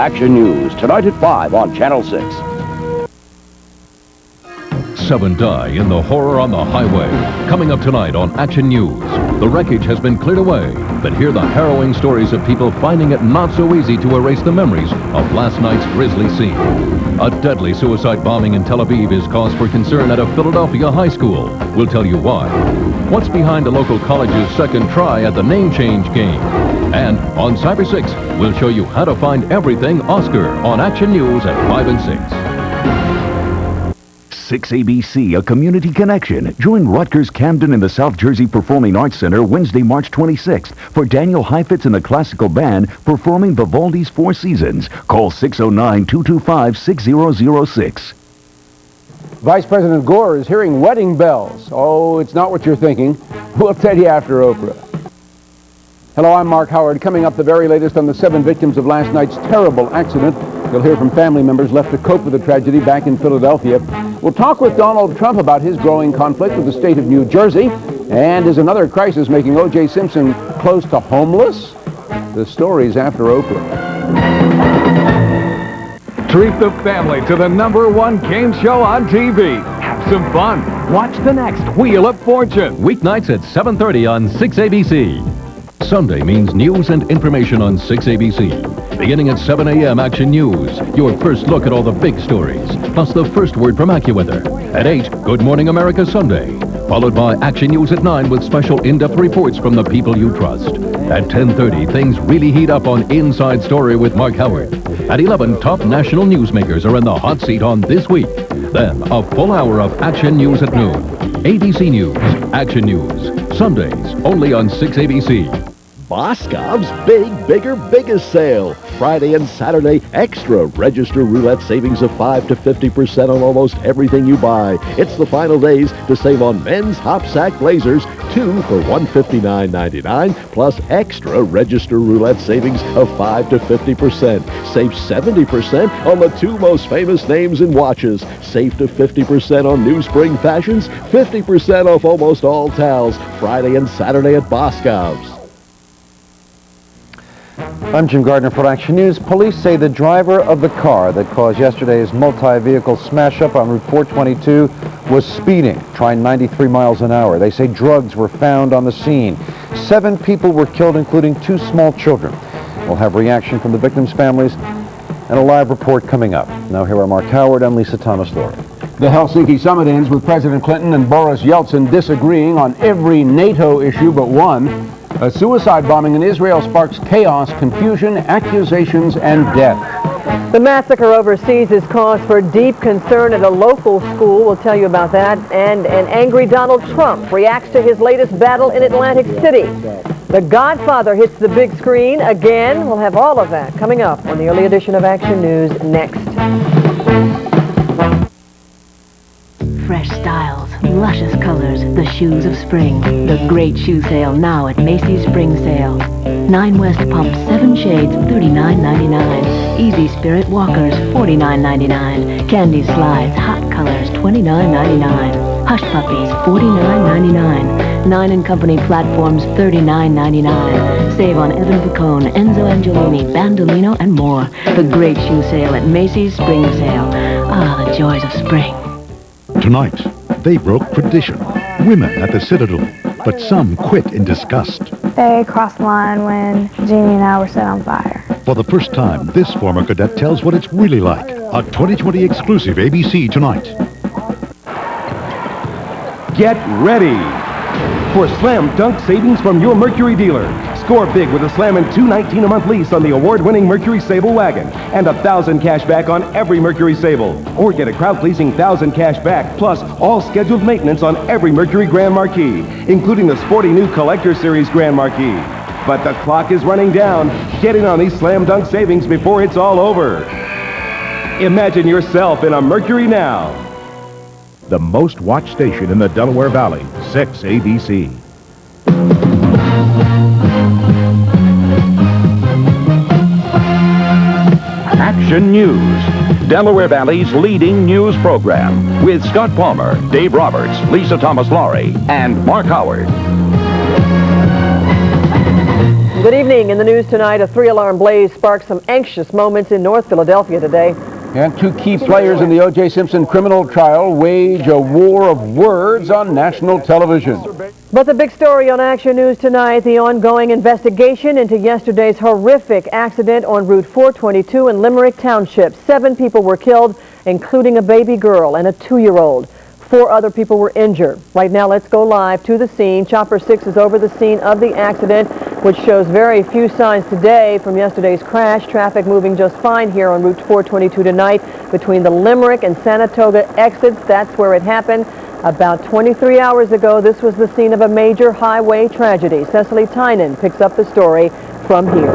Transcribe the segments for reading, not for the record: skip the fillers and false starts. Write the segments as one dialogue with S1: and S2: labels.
S1: Action News, tonight at 5 on Channel 6.
S2: 7 die in the horror on the highway. Coming up tonight on Action News. The wreckage has been cleared away, but hear the harrowing stories of people finding it not so easy to erase the memories of last night's grisly scene. A deadly suicide bombing in Tel Aviv is cause for concern at a Philadelphia high school. We'll tell you why. What's behind a local college's second try at the name change game? And on Cyber 6, we'll show you how to find everything Oscar on Action News at 5 and
S3: 6 ABC, a community connection. Join Rutgers Camden in the South Jersey Performing Arts Center Wednesday, March 26th for Daniel Heifetz and the Classical Band performing Vivaldi's Four Seasons. Call 609-225-6006.
S4: Vice President Gore is hearing wedding bells. Oh, it's not what you're thinking. We'll tell you after Oprah. Hello, I'm Mark Howard. Coming up, the very latest on the 7 victims of last night's terrible accident. You'll hear from family members left to cope with the tragedy back in Philadelphia. We'll talk with Donald Trump about his growing conflict with the state of New Jersey. And is another crisis making O.J. Simpson close to homeless? The story's after Oprah.
S5: Treat the family to the #1 game show on TV. Have some fun. Watch the next Wheel of Fortune.
S2: Weeknights at 7:30 on 6 ABC. Sunday means news and information on 6 ABC. Beginning at 7 a.m. Action News, your first look at all the big stories, plus the first word from AccuWeather. At 8, Good Morning America Sunday, followed by Action News at 9 with special in-depth reports from the people you trust. At 10:30, things really heat up on Inside Story with Mark Howard. At 11, top national newsmakers are in the hot seat on This Week. Then, a full hour of Action News at noon. ABC News, Action News, Sundays, only on 6 ABC.
S6: Boscov's Big, Bigger, Biggest Sale. Friday and Saturday, extra register roulette savings of 5 to 50% on almost everything you buy. It's the final days to save on men's Hopsack blazers, 2 for $159.99, plus extra register roulette savings of 5 to 50%. Save 70% on the 2 most famous names in watches. Save to 50% on new spring fashions, 50% off almost all towels. Friday and Saturday at Boscov's.
S4: I'm Jim Gardner for Action News. Police say the driver of the car that caused yesterday's multi-vehicle smash-up on Route 422 was speeding, trying 93 miles an hour. They say drugs were found on the scene. 7 people were killed, including 2 small children. We'll have reaction from the victims' families and a live report coming up. Now here are Mark Howard and Lisa Thomas-Laurie. The Helsinki summit ends with President Clinton and Boris Yeltsin disagreeing on every NATO issue but one. A suicide bombing in Israel sparks chaos, confusion, accusations, and death.
S7: The massacre overseas is cause for deep concern at a local school. We'll tell you about that. And an angry Donald Trump reacts to his latest battle in Atlantic City. The Godfather hits the big screen again. We'll have all of that coming up on the early edition of Action News next.
S8: Fresh styles, luscious colors, the shoes of spring. The great shoe sale now at Macy's Spring Sale. 9 West Pump, 7 shades, $39.99. Easy Spirit Walkers, $49.99. Candy Slides, hot colors, $29.99. Hush Puppies, $49.99. 9 & Company platforms, $39.99. Save on Evan Picone, Enzo Angelini, Bandolino, and more. The great shoe sale at Macy's Spring Sale. Ah, the joys of spring.
S9: Tonight, they broke tradition. Women at the Citadel, but some quit in disgust.
S10: They crossed the line when Jeannie and I were set on fire.
S9: For the first time, this former cadet tells what it's really like. A 2020 exclusive ABC tonight.
S11: Get ready for slam dunk savings from your Mercury dealer. Score big with a Slam and $219 a month lease on the award-winning Mercury Sable wagon and $1,000 cash back on every Mercury Sable. Or get a crowd-pleasing $1,000 cash back, plus all scheduled maintenance on every Mercury Grand Marquis, including the sporty new Collector Series Grand Marquis. But the clock is running down. Get in on these slam dunk savings before it's all over. Imagine yourself in a Mercury now.
S12: The most watched station in the Delaware Valley, 6 ABC. Action News, Delaware Valley's leading news program, with Scott Palmer, Dave Roberts, Lisa Thomas-Laurie, and Mark Howard.
S7: Good evening. In the news tonight, a 3-alarm blaze sparked some anxious moments in North Philadelphia today.
S4: And two key players in the O.J. Simpson criminal trial wage a war of words on national television.
S7: But the big story on Action News tonight, the ongoing investigation into yesterday's horrific accident on Route 422 in Limerick Township. 7 people were killed, including a baby girl and a 2-year-old. 4 other people were injured. Right now, let's go live to the scene. Chopper 6 is over the scene of the accident, which shows very few signs today from yesterday's crash. Traffic moving just fine here on Route 422 tonight between the Limerick and Saratoga exits. That's where it happened. About 23 hours ago, this was the scene of a major highway tragedy. Cecily Tynan picks up the story from here.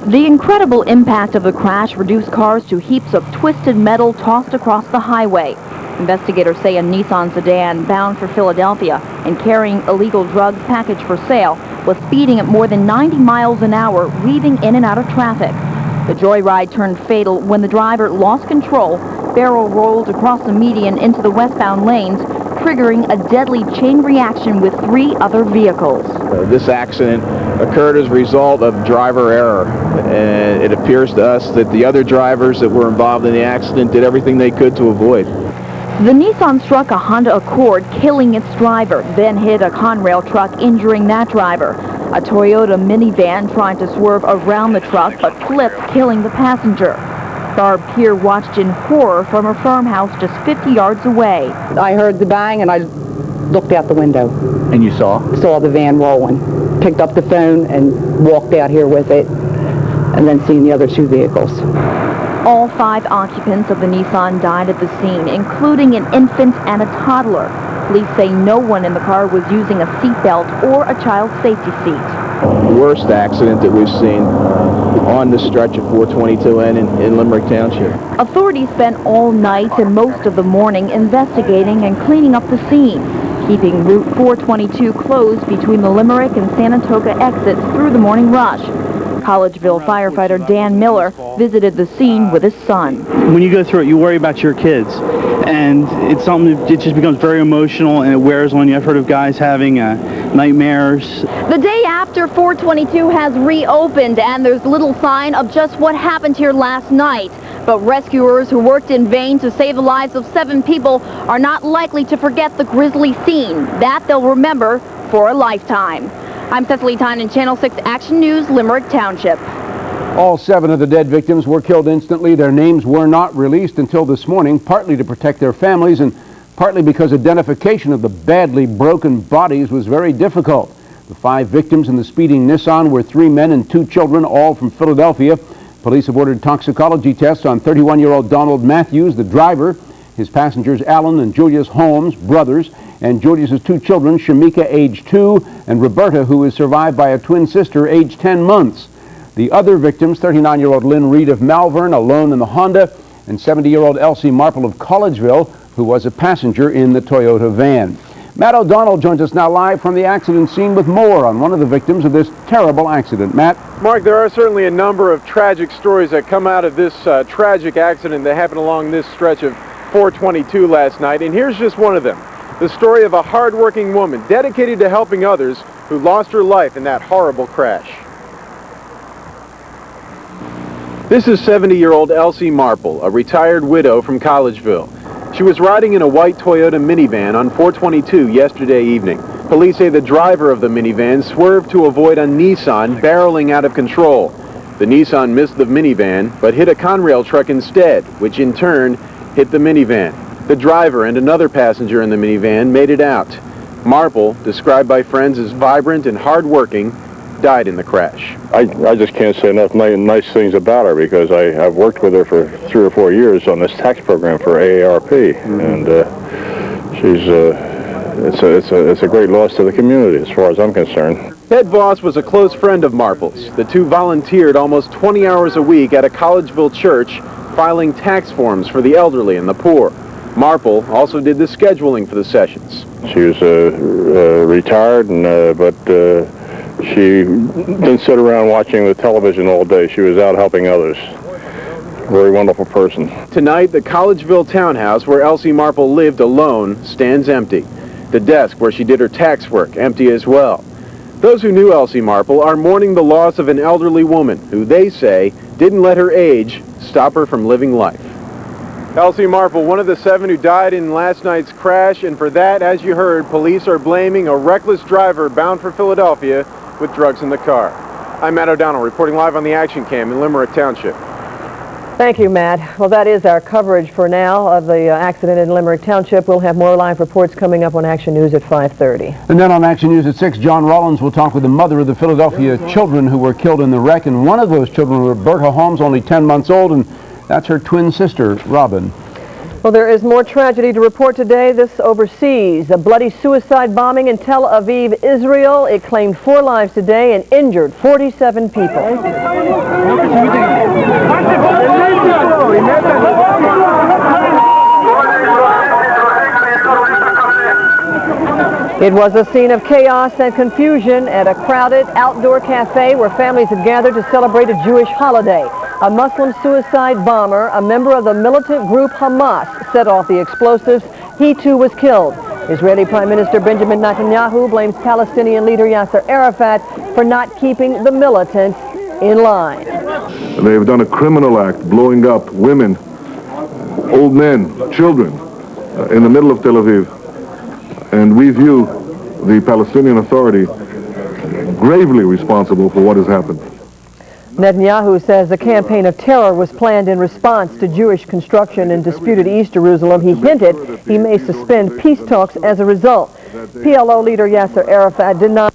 S13: The incredible impact of the crash reduced cars to heaps of twisted metal tossed across the highway. Investigators say a Nissan sedan bound for Philadelphia and carrying illegal drugs packaged for sale was speeding at more than 90 miles an hour, weaving in and out of traffic. The joyride turned fatal when the driver lost control, barrel rolled across the median into the westbound lanes, triggering a deadly chain reaction with 3 other vehicles.
S14: This accident occurred as a result of driver error, and it appears to us that the other drivers that were involved in the accident did everything they could to avoid.
S13: The Nissan struck a Honda Accord, killing its driver, then hit a Conrail truck, injuring that driver. A Toyota minivan tried to swerve around the truck, but flipped, killing the passenger. Barb Peer watched in horror from her farmhouse just 50 yards away.
S15: I heard the bang and I looked out the window.
S14: And you saw?
S15: Saw the van rolling. Picked up the phone and walked out here with it, and then seen the other 2 vehicles.
S13: All 5 occupants of the Nissan died at the scene, including an infant and a toddler. Police say no one in the car was using a seatbelt or a child safety seat.
S14: The worst accident that we've seen on the stretch of 422 and in Limerick Township.
S13: Authorities spent all night and most of the morning investigating and cleaning up the scene, keeping Route 422 closed between the Limerick and Saratoga exits through the morning rush. Collegeville firefighter Dan Miller visited the scene with his son.
S16: When you go through it, you worry about your kids, and it's something that it just becomes very emotional and it wears on you. I've heard of guys having nightmares.
S13: The day after 422 has reopened, and there's little sign of just what happened here last night. But rescuers who worked in vain to save the lives of 7 people are not likely to forget the grisly scene. That they'll remember for a lifetime. I'm Cecily Tynan, Channel 6 Action News, Limerick Township.
S4: All 7 of the dead victims were killed instantly. Their names were not released until this morning, partly to protect their families and partly because identification of the badly broken bodies was very difficult. The 5 victims in the speeding Nissan were 3 men and 2 children, all from Philadelphia. Police have ordered toxicology tests on 31-year-old Donald Matthews, the driver, his passengers Alan and Julius Holmes, brothers, and Julius's 2 children, Shamika, age 2, and Roberta, who is survived by a twin sister, age 10 months. The other victims, 39-year-old Lynn Reed of Malvern, alone in the Honda, and 70-year-old Elsie Marple of Collegeville, who was a passenger in the Toyota van. Matt O'Donnell joins us now live from the accident scene with more on one of the victims of this terrible accident. Matt?
S17: Mark, there are certainly a number of tragic stories that come out of this tragic accident that happened along this stretch of 422 last night, and here's just one of them. The story of a hard-working woman dedicated to helping others who lost her life in that horrible crash. This is 70-year-old Elsie Marple, a retired widow from Collegeville. She was riding in a white Toyota minivan on 422 yesterday evening. Police say the driver of the minivan swerved to avoid a Nissan barreling out of control. The Nissan missed the minivan, but hit a Conrail truck instead, which in turn hit the minivan. The driver and another passenger in the minivan made it out. Marple, described by friends as vibrant and hard-working, died in the crash.
S18: I just can't say enough nice things about her because I've worked with her for 3 or 4 years on this tax program for AARP, and it's a great loss to the community as far as I'm concerned.
S17: Ted Voss was a close friend of Marple's. The 2 volunteered almost 20 hours a week at a Collegeville church, filing tax forms for the elderly and the poor. Marple also did the scheduling for the sessions.
S18: She was retired, but she didn't sit around watching the television all day. She was out helping others. Very wonderful person.
S17: Tonight, the Collegeville townhouse where Elsie Marple lived alone stands empty. The desk where she did her tax work, empty as well. Those who knew Elsie Marple are mourning the loss of an elderly woman who they say didn't let her age stop her from living life. Elsie Marple, one of the 7 who died in last night's crash, and for that, as you heard, police are blaming a reckless driver bound for Philadelphia with drugs in the car. I'm Matt O'Donnell, reporting live on the Action Cam in Limerick Township.
S7: Thank you, Matt. Well, that is our coverage for now of the accident in Limerick Township. We'll have more live reports coming up on Action News at 5:30.
S19: And then on Action News at 6, John Rollins will talk with the mother of the Philadelphia children who were killed in the wreck. And one of those children, Roberta Holmes, only 10 months old, and that's her twin sister, Robin.
S7: Well, there is more tragedy to report today. This overseas, a bloody suicide bombing in Tel Aviv, Israel. It claimed 4 lives today and injured 47 people. It was a scene of chaos and confusion at a crowded outdoor cafe where families had gathered to celebrate a Jewish holiday. A Muslim suicide bomber, a member of the militant group Hamas, set off the explosives. He too was killed. Israeli Prime Minister Benjamin Netanyahu blames Palestinian leader Yasser Arafat for not keeping the militants in line.
S20: They have done a criminal act, blowing up women, old men, children in the middle of Tel Aviv. And we view the Palestinian Authority gravely responsible for what has happened.
S7: Netanyahu says a campaign of terror was planned in response to Jewish construction in disputed East Jerusalem. He hinted he may suspend peace talks as a result. PLO leader Yasser Arafat denied